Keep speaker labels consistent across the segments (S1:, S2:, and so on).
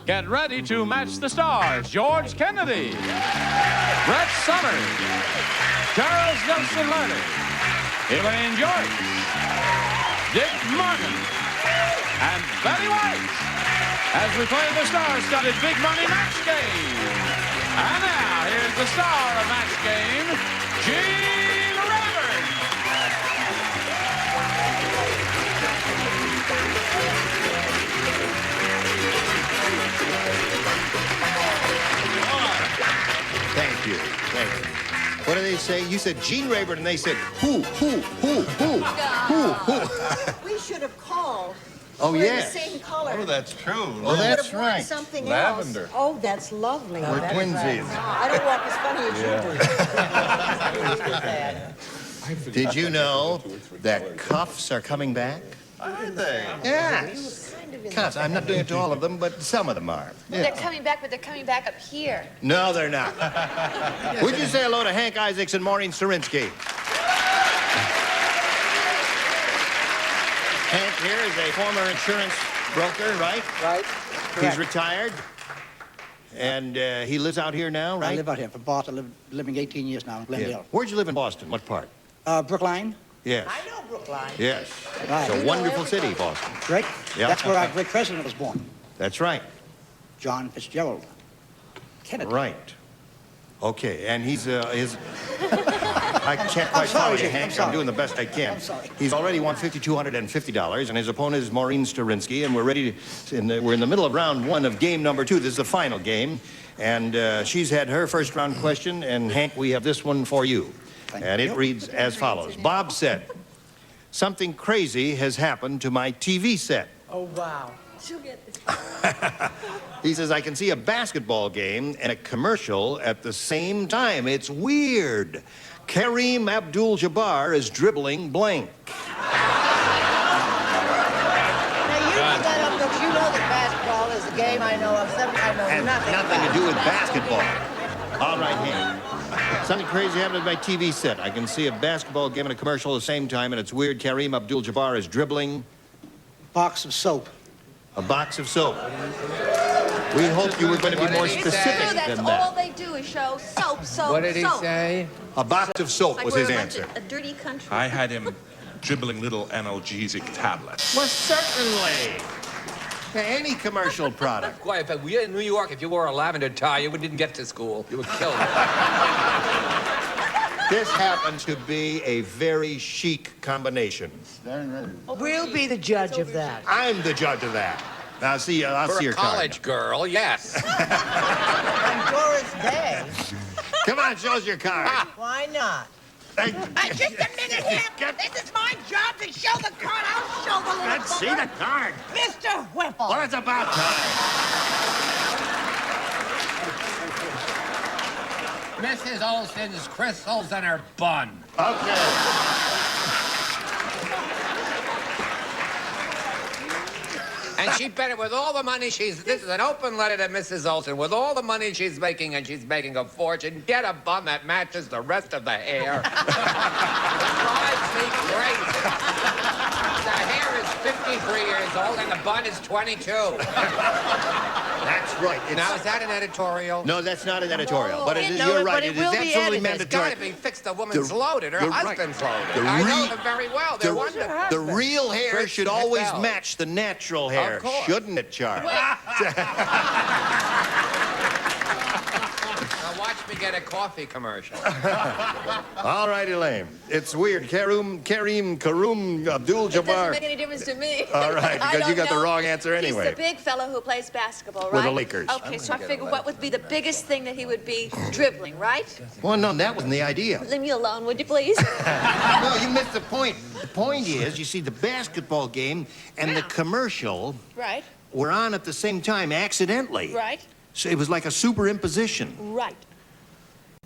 S1: Get ready to match the stars. George Kennedy, Brett Summers, Charles Nelson Lerner, Elaine Joyce, Dick Martin, and Betty White as we play the star-studded Big Money Match Game. And now, here's the star of Match Game, Gene Rayburn.
S2: Thank you. Thank you. What do they say? You said Gene Rayburn, and they said who?
S3: We should have called.
S2: Oh,
S3: We're
S2: yes.
S3: the same color.
S4: Oh, that's true.
S2: Oh, that's
S3: Would have worn
S2: right.
S3: something
S4: Lavender.
S3: else. Oh, that's lovely.
S2: We're twinsies.
S3: I don't walk as funny as you do.
S2: Did you know that cuffs are coming back?
S4: Are they?
S2: Yes. Cuffs. I'm not doing it to all of them, but some of them are.
S5: Well, they're coming back, but they're coming back up here.
S2: No, they're not. Would you say hello to Hank Isaacs and Maureen Sterinsky? Hank here is a former insurance broker, right?
S6: Right.
S2: He's retired. And he lives out here now, right?
S6: I live out here. For Boston, living 18 years now in Glendale.
S2: Where'd you live in Boston? What part?
S6: Brookline.
S2: Yes.
S3: I know Brookline.
S2: Yes.
S6: Right.
S2: It's a wonderful city, Boston.
S6: Right?
S2: Yeah.
S6: That's where our great president was born.
S2: That's right.
S6: John Fitzgerald Kennedy.
S2: Right. Okay, and he's I can't quite
S6: sorry,
S2: follow you,
S6: Jim.
S2: Hank.
S6: I'm sorry.
S2: I'm doing the best I can.
S6: I'm sorry.
S2: He's already won $5,250, and his opponent is Maureen Sterinsky, and we're ready to, we're in the middle of round one of game number 2. This is the final game, and she's had her first round question, and Hank, we have this one for you. And it reads as follows. Bob said, something crazy has happened to my TV set.
S3: Oh, wow.
S5: She'll get this.
S2: He says, I can see a basketball game and a commercial at the same time. It's weird. Kareem Abdul-Jabbar is dribbling blank.
S3: Now, you put that up because you know that basketball is a game I know of. Something I know
S2: Has
S3: nothing
S2: nothing
S3: about.
S2: to do with basketball. All right, Hank. Something crazy happened to my TV set. I can see a basketball game and a commercial at the same time, and it's weird. Kareem Abdul-Jabbar is dribbling
S6: Box of soap.
S2: a box of soap. We hoped you were going to be more specific
S5: That's
S2: than
S5: all
S2: that.
S5: they do is show soap, soap,
S7: What did he
S5: soap.
S7: say?
S2: A box of soap
S5: Like
S2: was
S5: we're
S2: his
S5: a bunch
S2: answer.
S5: of a dirty country.
S4: I had him dribbling little analgesic tablets.
S2: Well, certainly. Any commercial product.
S7: Why, if we were in New York, if you wore a lavender tie, you didn't get to school. You were killed.
S2: This happens to be a very chic combination.
S3: We'll be the judge of that.
S2: I'm the judge of that. Now, I'll see
S7: For
S2: your
S7: a college
S2: card.
S7: girl, yes.
S3: On Doris Day.
S2: Come on, show us your card.
S3: Why not?
S2: Hey,
S3: Just a minute here. This is my job to show the card. I'll show the little
S2: Let's see the card.
S3: Mr. Whipple.
S2: Well, it's about time.
S7: Mrs. Olson's crystals in her bun.
S2: Okay.
S7: And she better, with all the money this is an open letter to Mrs. Olson, with all the money she's making, and she's making a fortune, get a bun that matches the rest of the hair. Drives me crazy. The hair is 53 years old, and the bun is 22.
S2: That's right.
S7: Now, is that an editorial?
S2: No, that's not an editorial. But it is,
S3: No,
S2: you're
S3: but
S2: right.
S3: it
S2: It is
S3: will be
S2: absolutely
S3: edited.
S7: It's
S2: mandatory.
S7: got to be fixed. The woman's loaded. Her
S2: you're right.
S7: husband's loaded.
S2: The
S7: I know
S2: re-
S7: them very well. They're
S2: the-
S7: wonderful.
S2: The real hair
S7: Chris
S2: should always
S7: Bell.
S2: match the natural hair,
S7: Of course.
S2: shouldn't it, Charles?
S7: Now watch me get a coffee commercial.
S2: All right, Elaine. It's weird. Kareem
S5: It doesn't
S2: Abdul-Jabbar.
S5: make any difference to me.
S2: All right,
S5: I
S2: because you
S5: don't
S2: got the
S5: know.
S2: wrong answer anyway.
S5: He's the big fellow who plays basketball, right?
S2: With the Lakers.
S5: Okay, so I figured what would be the biggest thing that he would be dribbling, right?
S2: Well, no, that wasn't the idea.
S5: Leave me alone, would you please?
S2: No, you missed the point. The point is, you see, the basketball game and the commercial
S5: Right,
S2: were on at the same time, accidentally.
S5: right,
S2: So it was like a superimposition.
S5: right.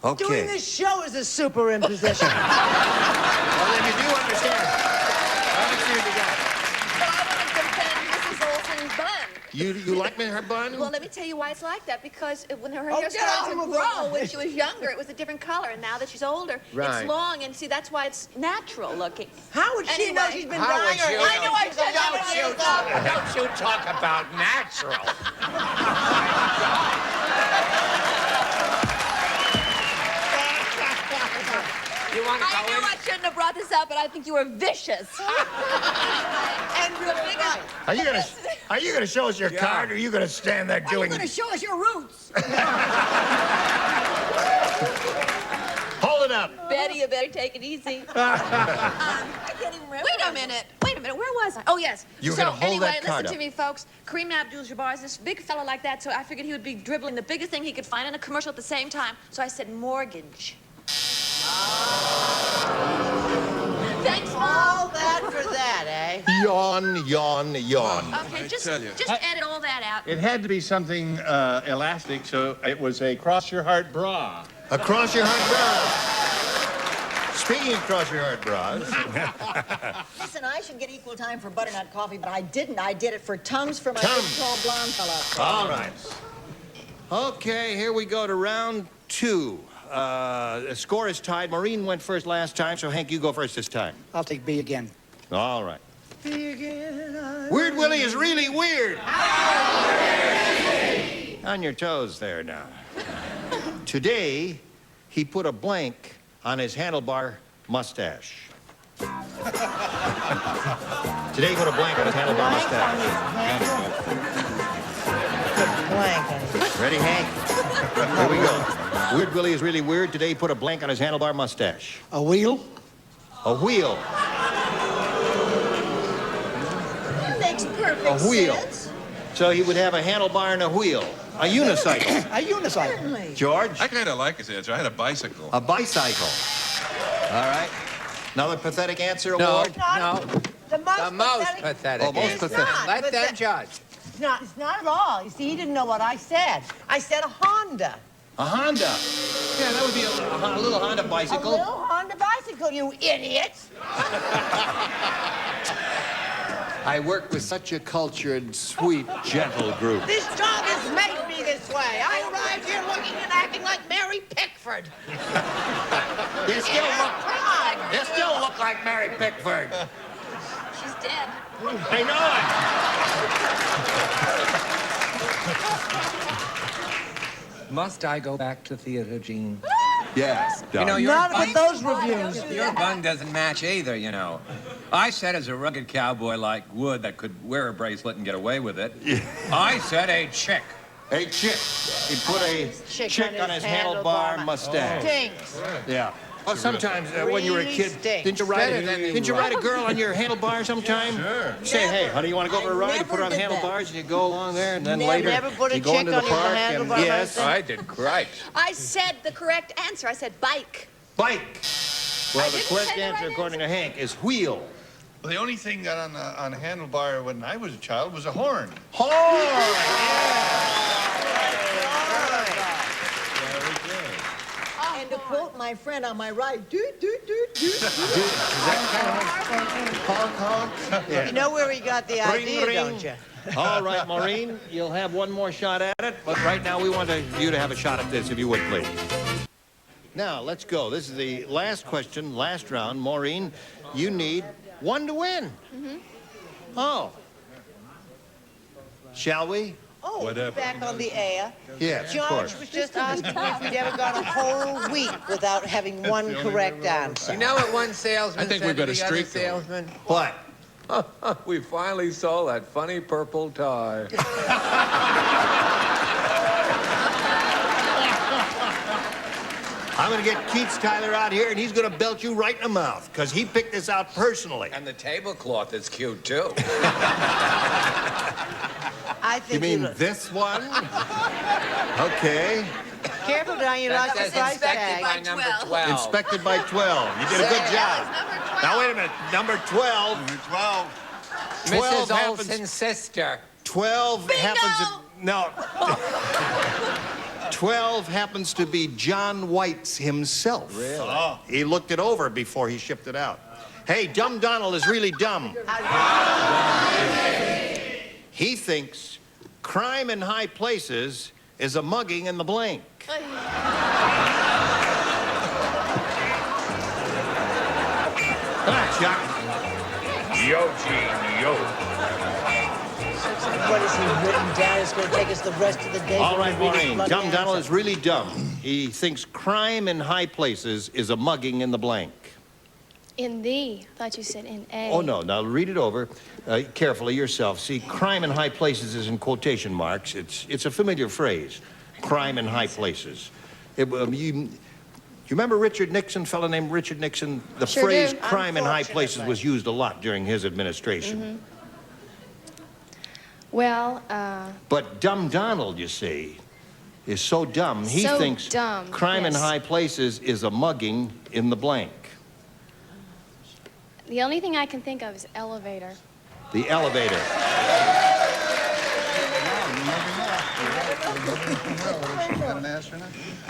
S2: Okay.
S3: Doing this show is a superimposition.
S2: Well, then you do understand. Let's see what you got.
S5: Well, I want to defend Mrs. Olson's bun.
S2: You like me, her bun?
S5: Well, let me tell you why it's like that. Because when her
S3: Oh,
S5: hair
S3: get
S5: started
S3: on
S5: to
S3: with it.
S5: grow when she was younger, it was a different color. And now that she's older,
S7: Right.
S5: it's long. And see, that's why it's natural looking.
S3: How would she know
S5: Anyway.
S3: she's been
S7: How
S3: dyeing
S7: would
S3: her
S7: you
S3: hair?
S5: I know I said that.
S7: Don't you talk about natural.
S5: help it. I think you were vicious. And real big.
S2: Are you gonna show us your card, or are you gonna stand there doing?
S3: You're going to show us your roots.
S2: Hold it up.
S5: Betty, you better take it easy.
S3: I can't even remember.
S5: Wait a minute. Where was I? Oh, yes.
S2: You're
S5: so
S2: gonna hold
S5: anyway,
S2: that card
S5: listen
S2: up.
S5: to me, folks. Kareem Abdul-Jabbar is this big fella like that, so I figured he would be dribbling the biggest thing he could find in a commercial at the same time. So I said mortgage. Thanks, Mom.
S3: All that for that, eh?
S2: Yawn, yawn, yawn.
S5: Okay, just
S4: tell you.
S5: edit all that out.
S1: It had to be something elastic, so it was a cross-your-heart bra.
S2: Across your heart bra. Speaking of cross your heart bras,
S3: Listen, I should get equal time for butternut coffee, but I didn't. I did it for Tums for my
S2: Tums.
S3: big, tall, blonde fella.
S2: all right. Okay, here we go to round 2. The score is tied. Maureen went first last time, so Hank, you go first this time.
S6: I'll take B again.
S2: All right. Weird Willie is really weird. On your toes there now. Today, he put a blank on his handlebar mustache. Today, he put a blank on his handlebar mustache. Ready, Hank? Here we go. Weird Willie is really weird. Today, he put a blank on his handlebar mustache.
S6: A wheel?
S2: A wheel.
S3: That makes perfect
S2: A wheel.
S3: sense.
S2: So he would have a handlebar and a wheel. A unicycle.
S6: A unicycle.
S3: Certainly.
S2: George?
S4: I kind of like his answer. I had a bicycle.
S2: A bicycle. All right. Another pathetic answer
S7: No,
S2: award?
S7: no.
S3: The
S7: The most pathetic.
S2: Oh, most
S7: answer.
S2: pathetic.
S7: Let
S3: But
S7: them
S3: that-
S7: judge.
S3: It's not at all. You see, he didn't know what I said. I said a Honda.
S2: A Honda. Yeah, that would be a little Honda
S3: A
S2: bicycle.
S3: little Honda bicycle, you idiot.
S2: I work with such a cultured, sweet, gentle group.
S3: This dog has made me this way. I arrived here looking and acting like Mary Pickford.
S2: You still look like Mary Pickford.
S5: She's dead.
S2: I know
S7: Must I go back to theater, Gene?
S2: it. Yes.
S7: You know, your
S3: Not
S7: bun,
S3: with those reviews.
S7: your bun doesn't match either, you know. I said as a rugged cowboy like Wood that could wear a bracelet and get away with it. I said a chick.
S2: A chick. He put a chick on his handlebar mustache.
S3: Stinks.
S2: Yeah. Well, sometimes when you were a
S3: Really
S2: kid,
S3: stinks.
S2: didn't you ride a girl on your handlebar sometime? Sure. Say, hey, honey, you want to go for a ride? You put her on the
S3: Never did that.
S2: handlebars and you go along there, and then
S3: Never-
S2: later
S3: never put a
S2: you go
S3: chick
S2: into the
S3: on your
S2: park and
S3: handlebar
S2: yes,
S3: like
S7: I did great.
S5: I said the correct answer. I said bike.
S2: bike. Well,
S5: I
S2: the
S5: didn't
S2: correct
S5: say the
S2: answer,
S5: right
S2: according to Hank, is wheel.
S8: Well, the only thing that on a handlebar when I was a child was a horn.
S3: And to quote my friend on my right, doot, doot, doot, doot, doot. You know where he got the
S2: Ring,
S3: idea,
S2: ring.
S3: don't you?
S2: All right, Maureen, you'll have one more shot at it, but right now we want you to have a shot at this, if you would, please. Now, let's go. This is the last question, last round. Maureen, you need one to win. Oh. Shall we?
S3: Oh,
S4: Whatever.
S3: back on the air.
S2: Yes, of
S3: George
S2: course.
S3: was just asking me if we'd ever gone a whole week without having one correct answer.
S7: You know what one salesman
S4: I think
S7: said
S4: we've got
S7: to
S4: a
S7: the other
S4: streak going.
S7: salesman?
S2: What?
S7: We finally saw that funny purple tie.
S2: I'm going to get Keats Tyler out here, and he's going to belt you right in the mouth, because he picked this out personally.
S7: And the tablecloth is cute, too.
S3: I think
S2: You mean
S3: look-
S2: this one? Okay.
S3: Careful now, you lost the
S7: That's
S3: price
S7: inspected by
S3: tag.
S7: number
S5: 12.
S7: 12.
S2: Inspected by 12. You did a good job. Now, wait a minute. Number 12.
S8: 12.
S2: 12
S7: Mrs.
S2: happens.
S7: Olsen's sister.
S2: 12 happens to... No. 12 happens to be John White's himself. Really?
S8: Oh.
S2: He looked it over before he shipped it out. Hey, Dumb Donald is really dumb. He thinks crime in high places is a mugging in the blank. Come on, Chuck.
S7: Yo, Gene, yo.
S3: What is he written down? It's going to take us the rest of the day.
S2: All
S3: to
S2: right,
S3: read his
S2: Maureen.
S3: bloody
S2: Dumb Donald
S3: answer.
S2: is really dumb. He thinks crime in high places is a mugging in the blank.
S9: In the. I thought you said in a.
S2: Oh, no. Now, read it over carefully yourself. See, crime in high places is in quotation marks. It's a familiar phrase, crime in high places. You remember Richard Nixon, a fellow named Richard Nixon? The
S9: Sure
S2: phrase
S9: do.
S2: crime in high places was used a lot during his administration.
S9: Mm-hmm. Well,
S2: But Dumb Donald, you see, is so dumb, he
S9: So
S2: thinks
S9: dumb,
S2: crime in
S9: yes.
S2: high places is a mugging in the blank.
S9: the only thing I can think of is elevator.
S2: The elevator.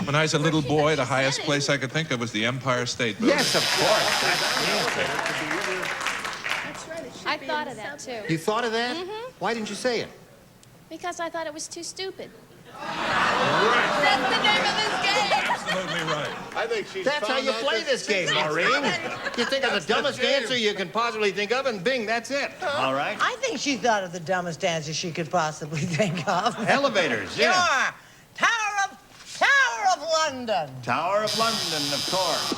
S4: When I was a little boy, the highest place I could think of was the Empire State Building.
S2: Yes, of course. That's the answer.
S9: I thought of that, too.
S2: You thought of that?
S9: Mm-hmm.
S2: Why didn't you say it?
S9: Because I thought it was too stupid.
S5: That's the name of this game.
S4: Absolutely right.
S8: I think she's
S2: That's how
S8: found
S2: you
S8: out
S2: play
S8: that
S2: this game, Maureen. You think of the dumbest answer you can possibly think of, and bing, that's it. All right?
S10: I think she thought of the dumbest answer she could possibly think of.
S2: Elevators, yeah.
S10: Sure. Tower of London.
S2: Tower of London, of course.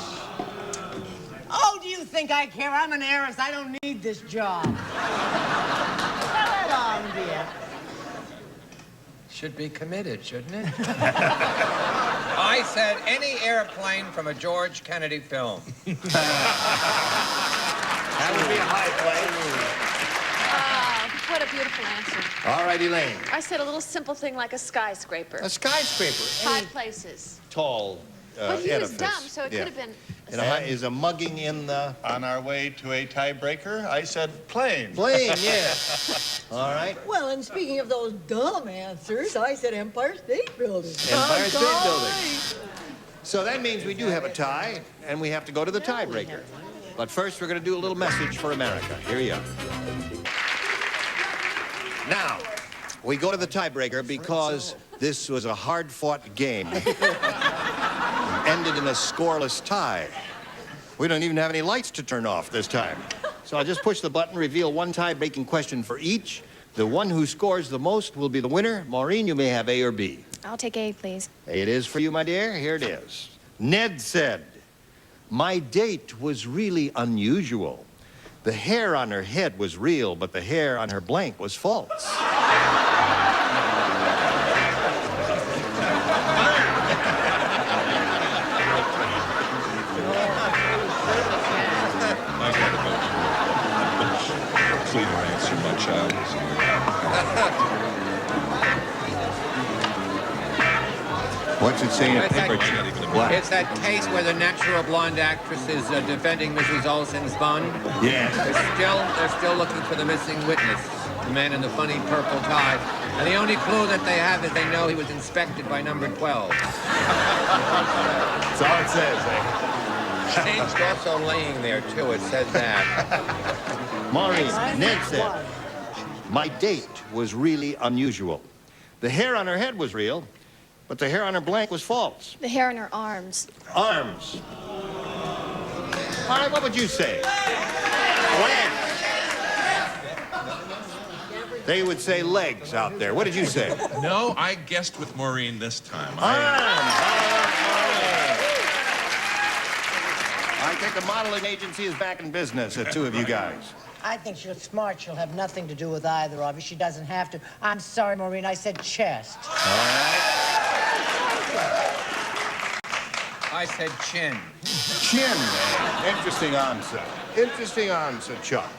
S10: Oh, do you think I care? I'm an heiress. I don't need this job. Tell it on, dear.
S7: Should be committed, shouldn't it? I said any airplane from a George Kennedy film.
S2: That would be a high
S5: What a beautiful answer.
S2: place. All right, Elaine.
S5: I said a little simple thing like a skyscraper.
S2: A skyscraper.
S5: High places.
S2: Tall
S5: But he was
S2: edifice.
S5: dumb, so it
S2: Yeah.
S5: could have been...
S2: And is a mugging in the
S8: On our way to a tiebreaker, I said plane.
S2: plane, yeah. All right.
S3: Well, and speaking of those dumb answers, I said Empire State Building.
S2: Empire State Building. So that means we do have a tie, and we have to go to the tiebreaker. But first, we're going to do a little message for America. Here you go. Now, we go to the tiebreaker because this was a hard-fought game. Ended in a scoreless tie. We don't even have any lights to turn off this time. So I'll just push the button, reveal one tie-breaking question for each. The one who scores the most will be the winner. Maureen, you may have A or B.
S9: I'll take A, please.
S2: It is for you, my dear. Here it is. Ned said, "My date was really unusual. The hair on her head was real, but the hair on her blank was false."
S4: I got a cleaner answer, my child.
S2: What's it say in the
S7: It's
S2: paper?
S7: that, it's that case where the natural blonde actress is defending Mrs. Olsen's bond.
S2: Yes.
S7: They're still looking for the missing witness, the man in the funny purple tie. And the only clue that they have is they know he was inspected by number 12.
S2: That's all it says, eh?
S7: Changed also laying there, too. It says that.
S2: Maureen, Ned said, "My date was really unusual. The hair on her head was real, but the hair on her blank was false.
S9: The hair on her arms.
S2: Arms. All right, what would you say? Legs. They would say legs out there. What did you say?
S4: No, I guessed with Maureen this time.
S2: Arms. I think the modeling agency is back in business, the two of you guys.
S10: I think she's smart. She'll have nothing to do with either of you. She doesn't have to. I'm sorry, Maureen. I said chest.
S7: I said chin.
S2: Chin. Interesting answer. Interesting answer, Chuck.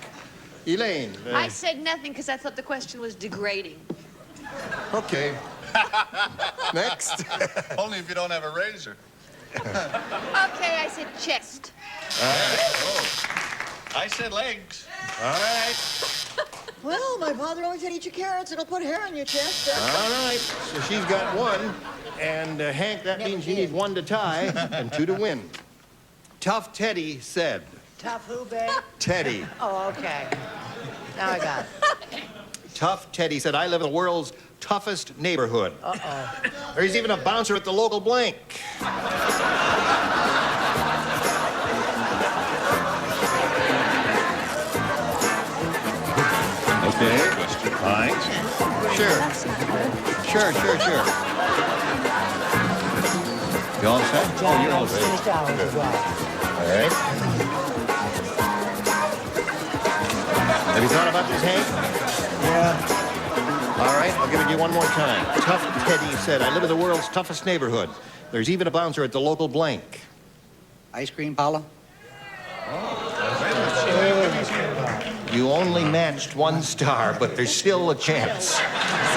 S2: Elaine.
S5: I said nothing because I thought the question was degrading.
S2: Okay. Next.
S8: Only if you don't have a razor.
S5: Okay, I said chest.
S8: I said legs.
S2: All right.
S3: Well, my father always said eat your carrots. It'll put hair on your chest.
S2: All right. So she's got one. And Hank, that means you need one to tie and two to win. Tough Teddy said.
S10: Tough who, babe?
S2: Teddy.
S10: Oh, okay. Now I got it.
S2: Tough Teddy said, "I live in the world's toughest neighborhood."
S10: Uh-oh.
S2: There's even a bouncer at the local blank. Okay. Fine. Sure. Sure. You all set? Oh, you're all
S10: Finished
S2: set.
S10: ours as well.
S2: All right. Have you thought about this, Hank?
S6: Yeah.
S2: All right, I'll give it to you one more time. Tough Teddy said, I live in the world's toughest neighborhood. There's even a bouncer at the local blank.
S6: Ice cream parlor?
S2: You only matched 1 star, but there's still a chance
S9: See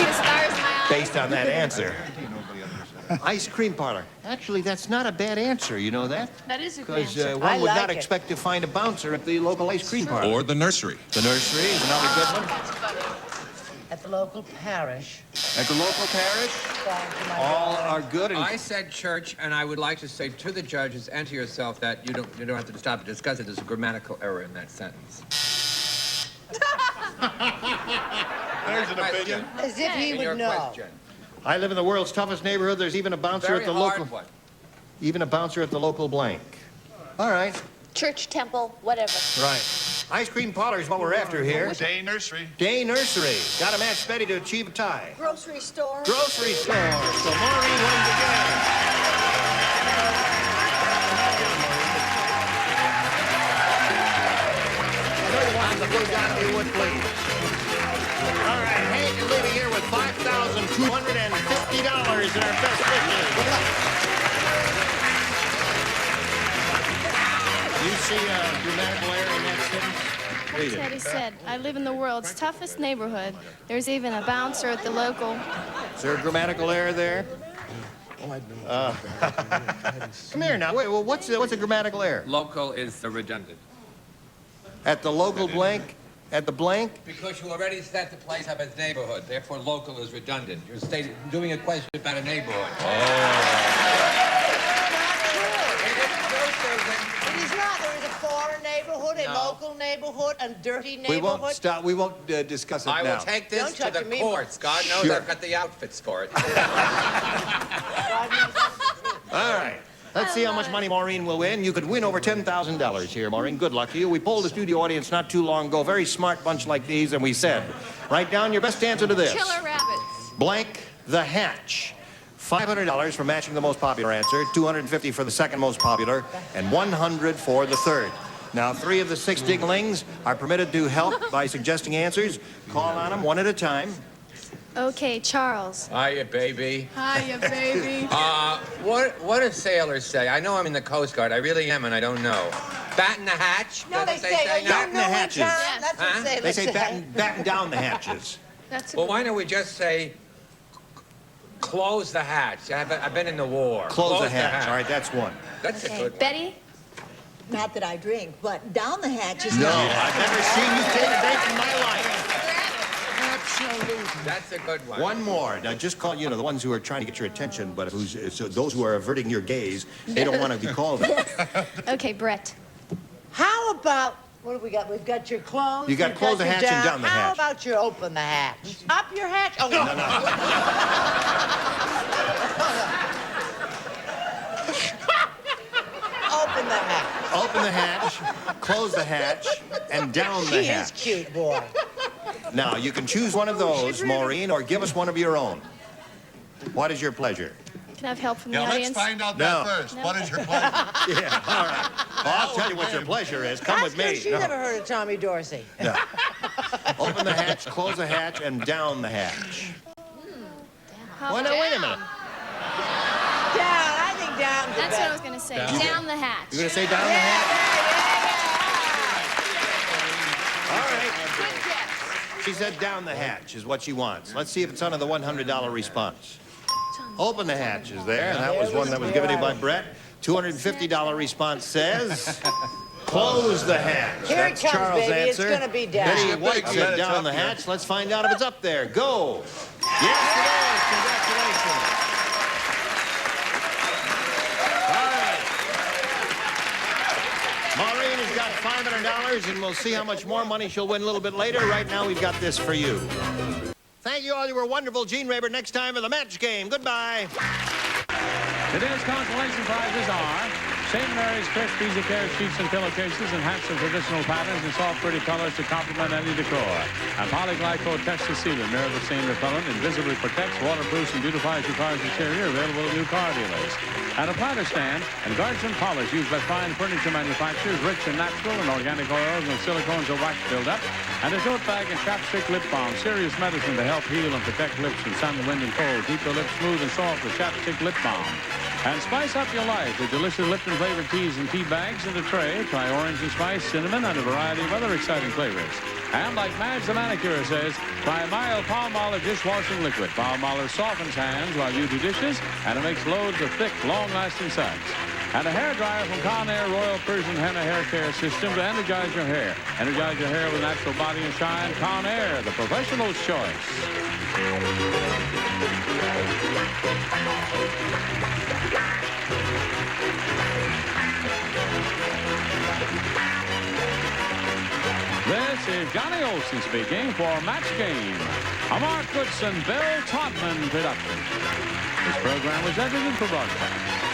S9: the stars in my eyes?
S2: based on that answer. Ice cream parlor. Actually, that's not a bad answer, you know that?
S5: That is a good
S2: Because
S5: answer.
S2: one
S10: I
S2: would
S10: like
S2: not
S10: it.
S2: expect to find a bouncer at the local ice cream parlor.
S4: Or the nursery.
S2: The nursery is another good one.
S10: At the local parish.
S2: At the local parish, all are good. And
S7: I said church, and I would like to say to the judges and to yourself that you don't have to stop to discuss it. There's a grammatical error in that sentence.
S8: There's an opinion.
S10: As if he
S7: In
S10: would
S7: your
S10: know.
S7: question.
S2: I live in the world's toughest neighborhood. There's even a bouncer
S7: Very
S2: at the
S7: hard
S2: local.
S7: one.
S2: Even a bouncer at the local blank. All right.
S9: Church, temple, whatever.
S2: Right. Ice cream parlor is what we're after here.
S8: Day nursery.
S2: Day nursery. Got to match Betty to achieve a tie.
S3: Grocery store.
S2: Grocery store. So Maureen wins again. Another one on the blue dot, if you would, please. All right, Hank is leaving here with $5,250 in our best wishes. Good luck. You see a grammatical error in that sentence? Read it.
S9: Teddy said, I live in the world's toughest neighborhood. There's even a bouncer at the local.
S2: Is there a grammatical error there? Come here now. Wait, well, what's a grammatical error?
S7: Local is the redundant.
S2: At the local blank? At the blank?
S7: Because you already set the place up as neighborhood. Therefore, local is redundant. You're doing a question about a neighborhood.
S10: It is not. There is a foreign neighborhood, a
S7: No.
S10: local neighborhood, a dirty neighborhood.
S2: We won't stop. We won't discuss it
S7: I
S2: now.
S7: will take this
S10: Don't
S7: to
S10: touch
S7: the
S10: me.
S7: courts. God knows
S2: Sure.
S7: I've got the outfits for it.
S2: All right. Let's see how much money Maureen will win. You could win over $10,000 here, Maureen. Good luck to you. We polled the studio audience not too long ago. Very smart bunch like these, and we said, write down your best answer to this.
S5: Killer rabbits.
S2: Blank the hatch. $500 for matching the most popular answer, $250 for the second most popular, and $100 for the third. Now, 3 of the 6 dinglings are permitted to help by suggesting answers. Call on them one at a time.
S9: Okay, Charles.
S7: Hiya, baby.
S5: Hiya, baby.
S7: What do sailors say? I know I'm in the Coast Guard. I really am, and I don't know. Batten the hatch?
S10: No, they
S7: Doesn't
S10: say,
S7: say
S10: you
S7: that?
S10: know
S2: the
S10: in
S2: hatches.
S10: town.
S5: Yes.
S10: That's what
S7: Huh?
S10: sailors
S2: They say batten down the hatches.
S5: That's a
S7: Well,
S5: good
S7: why don't we just say close the hatch? I've been in the war.
S2: Close the hatch. All right, that's one.
S7: That's a
S9: Okay,
S7: good one.
S9: Betty?
S3: Not that I drink, but down the hatch is
S2: No,
S3: not.
S2: I've never seen you take a drink in my life.
S7: That's a good one.
S2: One more. Now, just call, the ones who are trying to get your attention, but so those who are averting your gaze, they don't want to be called.
S9: Okay, Brett.
S10: How about, what have we got? We've got your clothes.
S2: You got
S10: you've
S2: close the
S10: your
S2: hatch and down the
S10: How
S2: hatch.
S10: about you open the hatch? Up your hatch? Oh, no. Open the hatch.
S2: Open the hatch, close the hatch, and down the
S10: She
S2: hatch.
S10: is cute, boy.
S2: Now, you can choose one of those, Maureen, or give us one of your own. What is your pleasure?
S9: Can I have help from the
S8: Now, let's
S9: audience?
S8: find out
S2: No.
S8: that first. What is your pleasure?
S2: Yeah, all right. Well, I'll tell you what your pleasure is. Come with me.
S10: She
S2: No.
S10: never heard of Tommy Dorsey.
S2: No. Open the hatch, close the hatch, and down the hatch.
S9: How
S2: Well, now, wait a minute.
S10: Down. I think down.
S9: That's what I was going to say. Down the hatch.
S2: You're going to say down the hatch? All right.
S5: Good guess.
S2: She said down the hatch is what she wants. Let's see if it's under the $100 response. Open the hatch is there. That was one that was given to you by Brett. $250 response says close the hatch.
S10: Here it
S2: That's
S10: comes,
S2: Charles'
S10: baby. It's
S2: answer.
S10: gonna be down.
S2: Betty
S10: I
S2: White
S8: bet
S2: said
S8: it's
S2: down
S8: up
S2: the
S8: here.
S2: hatch. Let's find out if it's up there. Go. Yes, it is. Congratulations. All right. Maureen has got $500, and we'll see how much more money she'll win a little bit later. Right now, we've got this for you. Thank you all. You were wonderful. Gene Rayburn next time for the match game. Goodbye.
S1: Today's consolation prizes are St. Mary's Crisp Easy Care sheets and pillowcases and hats of traditional patterns and soft, pretty colors to complement any decor. And Polyglycol Texas Sealant, mirror stain repellent, invisibly protects, waterproofs, and beautifies your car's interior. Available at new car dealers. And a planter stand and guards and polish used by fine furniture manufacturers, rich in natural and organic oils and silicones or wax buildup. And a tote bag and chapstick lip balm, serious medicine to help heal and protect lips from sun, wind, and cold. Keep your lips smooth and soft with chapstick lip balm. And spice up your life with delicious Lipton-flavored teas and tea bags in a tray. Try orange and spice, cinnamon, and a variety of other exciting flavors. And like Madge the manicure says, try mild palm olive dishwashing liquid. Palm olive softens hands while you do dishes, and it makes loads of thick, long-lasting suds. And a hair dryer from Conair Royal Persian Henna Hair Care System to energize your hair. Energize your hair with natural body and shine. Conair, the professional's choice. This is Johnny Olson speaking for Match Game, a Mark Goodson, Bill Todman production. This program was edited for broadcast.